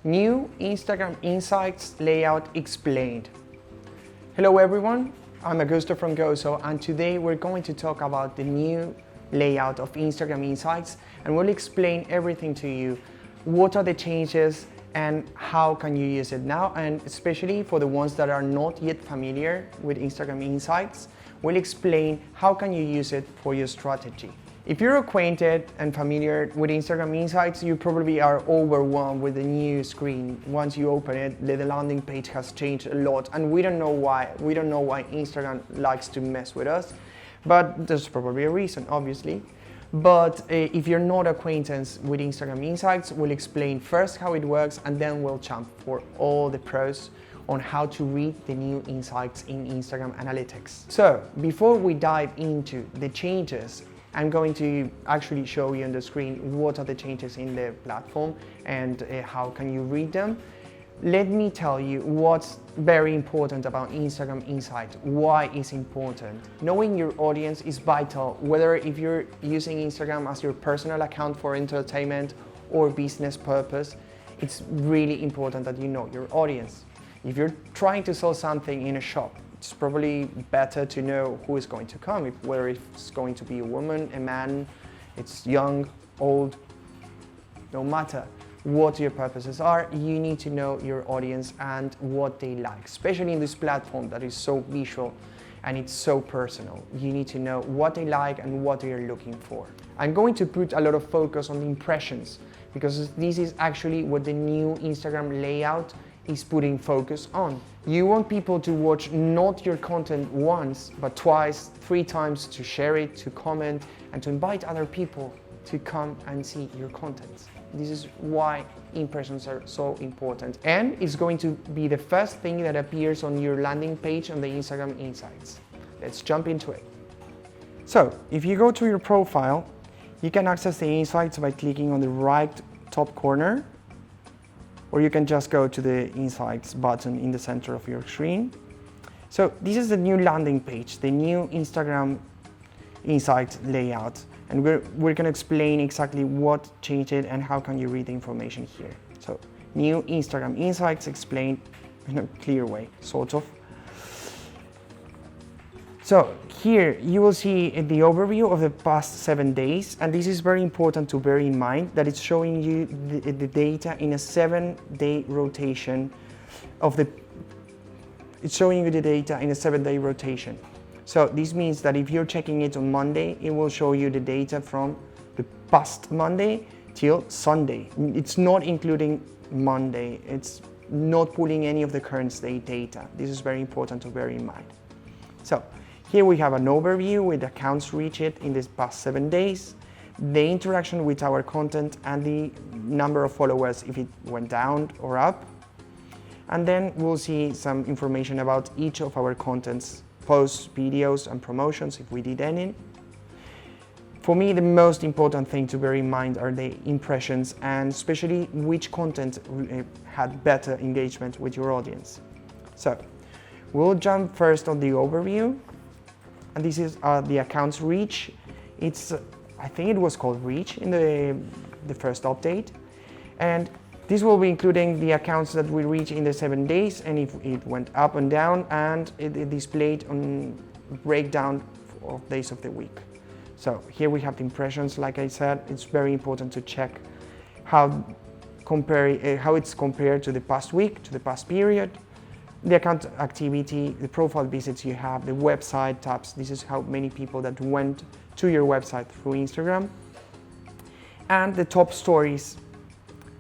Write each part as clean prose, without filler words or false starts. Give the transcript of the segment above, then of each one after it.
New Instagram Insights Layout Explained. Hello everyone, I'm Augusto from Gozo, and today we're going to talk about the new layout of Instagram Insights, and we'll explain everything to you. What are the changes and how can you use it now? And especially for the ones that are not yet familiar with Instagram Insights, we'll explain how can you use it for your strategy. If you're acquainted and familiar with Instagram Insights, you probably are overwhelmed with the new screen. Once you open it, the landing page has changed a lot, and we don't know why. We don't know why Instagram likes to mess with us, but there's probably a reason, obviously. But if you're not acquainted with Instagram Insights, we'll explain first how it works, and then we'll jump for all the pros on how to read the new insights in Instagram Analytics. So before we dive into the changes, I'm going to actually show you on the screen what are the changes in the platform and how can you read them. Let me tell you what's very important about Instagram Insights, why it's important. Knowing your audience is vital, whether if you're using Instagram as your personal account for entertainment or business purpose. It's really important that you know your audience. If you're trying to sell something in a shop, it's probably better to know who is going to come, whether it's going to be a woman, a man, it's young, old, no matter what your purposes are, you need to know your audience and what they like, especially in this platform that is so visual and it's so personal. You need to know what they like and what they are looking for. I'm going to put a lot of focus on the impressions because this is actually what the new Instagram layout is putting focus on. You want people to watch not your content once, but twice, 3 times, to share it, to comment, and to invite other people to come and see your content. This is why impressions are so important. And it's going to be the first thing that appears on your landing page on the Instagram Insights. Let's jump into it. So, if you go to your profile, you can access the insights by clicking on the right top corner, or you can just go to the Insights button in the center of your screen. So this is the new landing page, the new Instagram Insights layout. And we're going to explain exactly what changed it and how can you read the information here. So new Instagram Insights explained in a clear way, sort of. So here you will see the overview of the past 7 days, and this is very important to bear in mind that it's showing you the data in a 7-day rotation it's showing you the data in a 7-day rotation. So this means that if you're checking it on Monday, it will show you the data from the past Monday till Sunday. It's not including Monday. It's not pulling any of the current state data. This is very important to bear in mind. So here we have an overview with accounts reached in the past 7 days, the interaction with our content and the number of followers if it went down or up. And then we'll see some information about each of our contents, posts, videos and promotions if we did any. For me, the most important thing to bear in mind are the impressions and especially which content had better engagement with your audience. So we'll jump first on the overview. And this is the accounts reach. I think it was called reach in the first update. And this will be including the accounts that we reach in the 7 days and if it went up and down, and it displayed on breakdown of days of the week. So here we have the impressions. Like I said, it's very important to check how it's compared to the past week, to the past period. The account activity, the profile visits you have, the website tabs. This is how many people that went to your website through Instagram. And the top stories.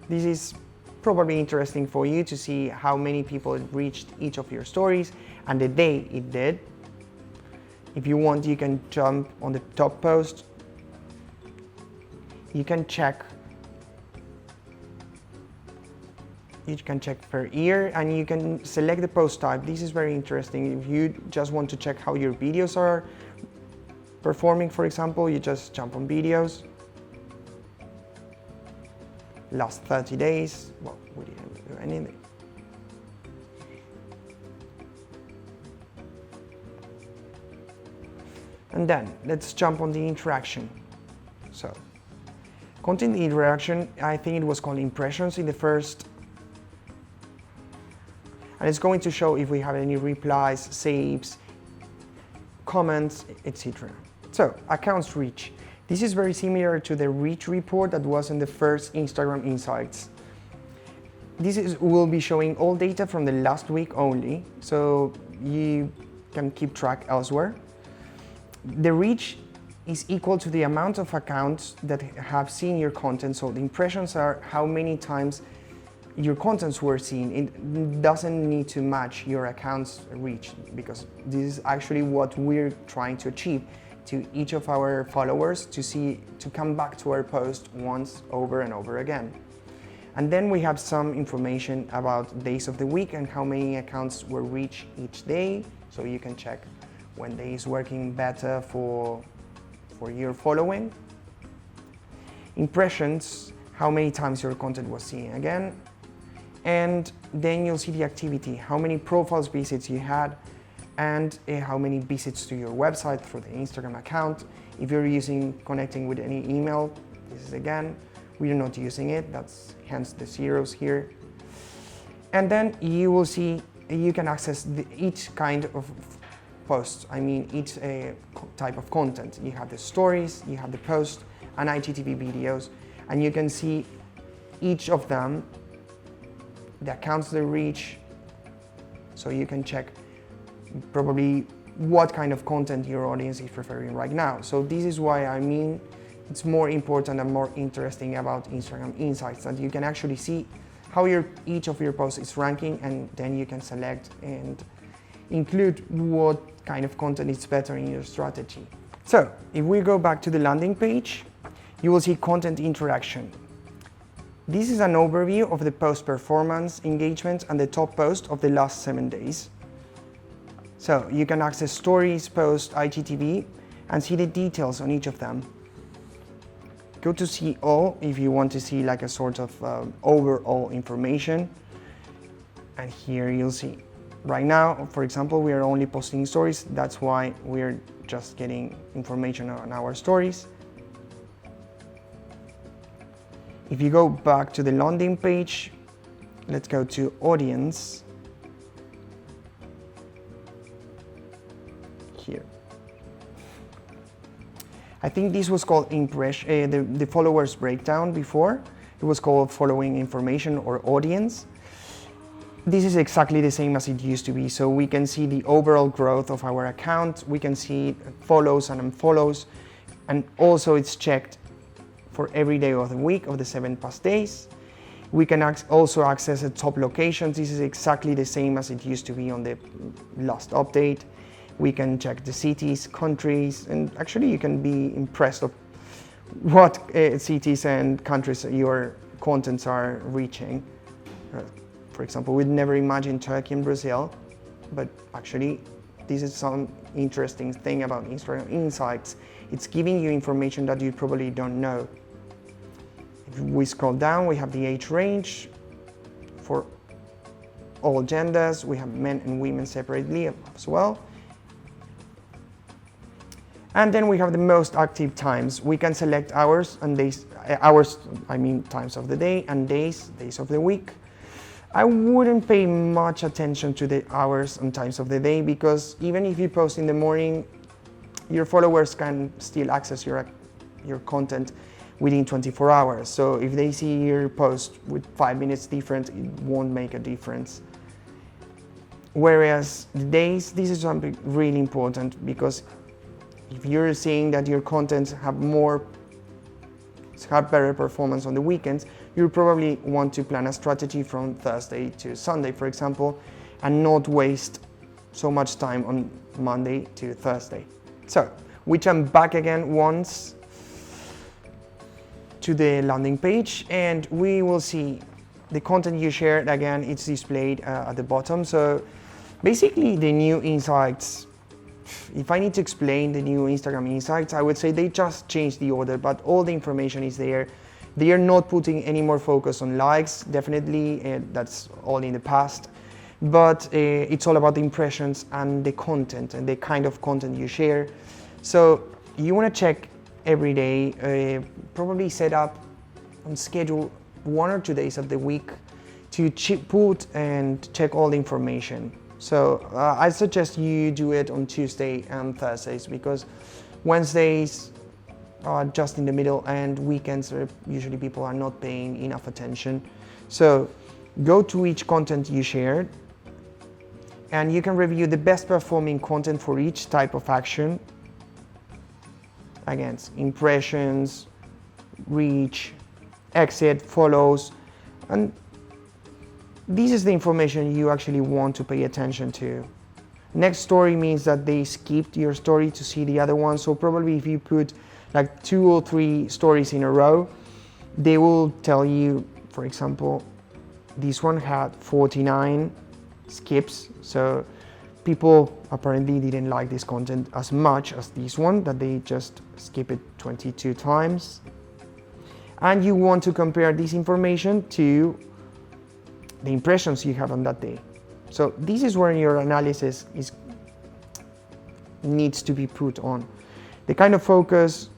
This is probably interesting for you to see how many people reached each of your stories and the day it did. If you want, you can jump on the top post. You can check per year and you can select the post type. This is very interesting. If you just want to check how your videos are performing, for example, you just jump on videos. Last 30 days, well, we didn't do anything. And then let's jump on the interaction. So content interaction, I think it was called impressions in the first And it's going to show if we have any replies, saves, comments, etc. So, accounts reach. This is very similar to the reach report that was in the first Instagram Insights. Will be showing all data from the last week only, so you can keep track elsewhere. The reach is equal to the amount of accounts that have seen your content. So the impressions are how many times your contents were seen. It doesn't need to match your account's reach, because this is actually what we're trying to achieve, to each of our followers to come back to our post once over and over again. And then we have some information about days of the week and how many accounts were reached each day, so you can check when day is working better for your following. Impressions, how many times your content was seen again. And then you'll see the activity, how many profiles visits you had, and how many visits to your website through the Instagram account. If you're connecting with any email, this is again, we're not using it, that's hence the zeros here. And then you will see, you can access each kind of posts, each type of content. You have the stories, you have the post, and IGTV videos, and you can see each of them, the accounts they reach, so you can check probably what kind of content your audience is preferring right now. So this is why it's more important and more interesting about Instagram Insights, that you can actually see how each of your posts is ranking, and then you can select and include what kind of content is better in your strategy. So if we go back to the landing page, you will see content interaction. This is an overview of the post performance, engagement, and the top post of the last 7 days. So you can access stories, posts, IGTV, and see the details on each of them. Go to see all if you want to see like a sort of overall information. And here you'll see. Right now, for example, we are only posting stories. That's why we're just getting information on our stories. If you go back to the landing page, let's go to audience. Here. I think this was called the followers breakdown before. It was called following information or audience. This is exactly the same as it used to be. So we can see the overall growth of our account. We can see follows and unfollows. And also it's checked for every day of the week of the 7 past days. We can also access the top locations. This is exactly the same as it used to be on the last update. We can check the cities, countries, and actually you can be impressed of what cities and countries your contents are reaching. For example, we'd never imagine Turkey and Brazil, but actually this is some interesting thing about Instagram Insights. It's giving you information that you probably don't know. If we scroll down, we have the age range for all genders. We have men and women separately as well. And then we have the most active times. We can select hours and days, times of the day, and days of the week. I wouldn't pay much attention to the hours and times of the day, because even if you post in the morning, your followers can still access your content within 24 hours. So if they see your post with 5 minutes different, it won't make a difference. Whereas the days, this is something really important, because if you're seeing that your contents have better performance on the weekends, you probably want to plan a strategy from Thursday to Sunday, for example, and not waste so much time on Monday to Thursday. So we jump back again once to the landing page, and we will see the content you shared. Again, it's displayed at the bottom. So basically the new insights, if I need to explain the new Instagram Insights, I would say they just changed the order, but all the information is there. They are not putting any more focus on likes, definitely, that's all in the past. But it's all about the impressions and the content and the kind of content you share. So you want to check every day, probably set up and schedule 1 or 2 days of the week to put and check all the information. So I suggest you do it on Tuesday and Thursdays, because Wednesdays are just in the middle, and weekends usually people are not paying enough attention. So go to each content you shared, and you can review the best performing content for each type of action. Again, impressions, reach, exit, follows, and this is the information you actually want to pay attention to. Next story means that they skipped your story to see the other one. So probably if you put like 2 or 3 stories in a row, they will tell you, for example, this one had 49 skips. So people apparently didn't like this content as much as this one, that they just skip it 22 times. And you want to compare this information to the impressions you have on that day. So this is where your analysis needs to be put on. The kind of focus,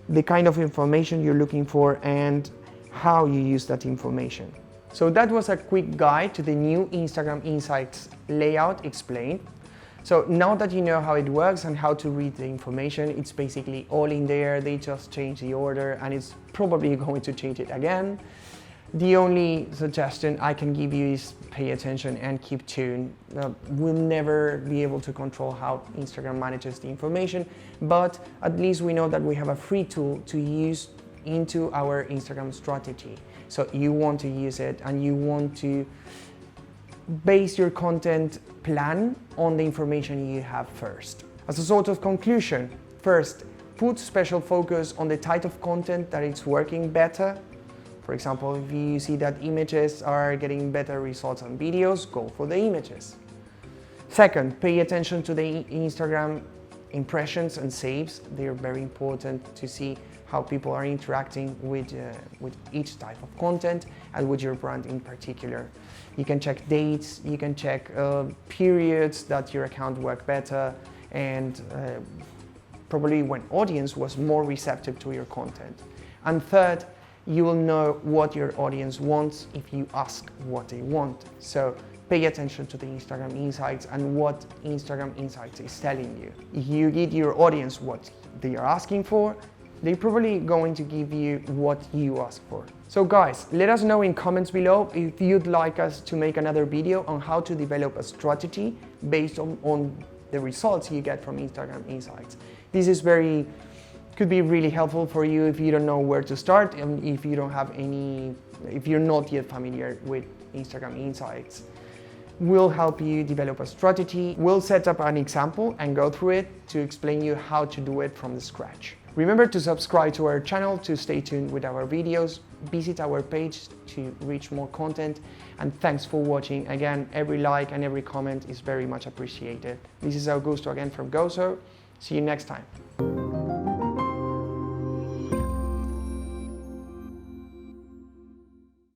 the kind of information you're looking for, and how you use that information. So that was a quick guide to the new Instagram Insights layout explained. So now that you know how it works and how to read the information, it's basically all in there. They just change the order, and it's probably going to change it again. The only suggestion I can give you is pay attention and keep tuned. We'll never be able to control how Instagram manages the information, but at least we know that we have a free tool to use into our Instagram strategy. So you want to use it, and you want to base your content plan on the information you have first. As a sort of conclusion, first, put special focus on the type of content that is working better. For example, if you see that images are getting better results on videos, go for the images. Second, pay attention to the Instagram impressions and saves. They're very important to see how people are interacting with each type of content and with your brand in particular. You can check dates, you can check periods that your account worked better, and probably when audience was more receptive to your content. And third, you will know what your audience wants if you ask what they want. So pay attention to the Instagram Insights and what Instagram Insights is telling you. If you give your audience what they are asking for, they're probably going to give you what you ask for. So guys, let us know in comments below if you'd like us to make another video on how to develop a strategy based on the results you get from Instagram Insights. This is could be really helpful for you if you don't know where to start, and if you're not yet familiar with Instagram Insights. We'll help you develop a strategy. We'll set up an example and go through it to explain you how to do it from the scratch. Remember to subscribe to our channel to stay tuned with our videos. Visit our page to reach more content, and thanks for watching. Again, every like and every comment is very much appreciated. This is Augusto again from Gozo. See you next time.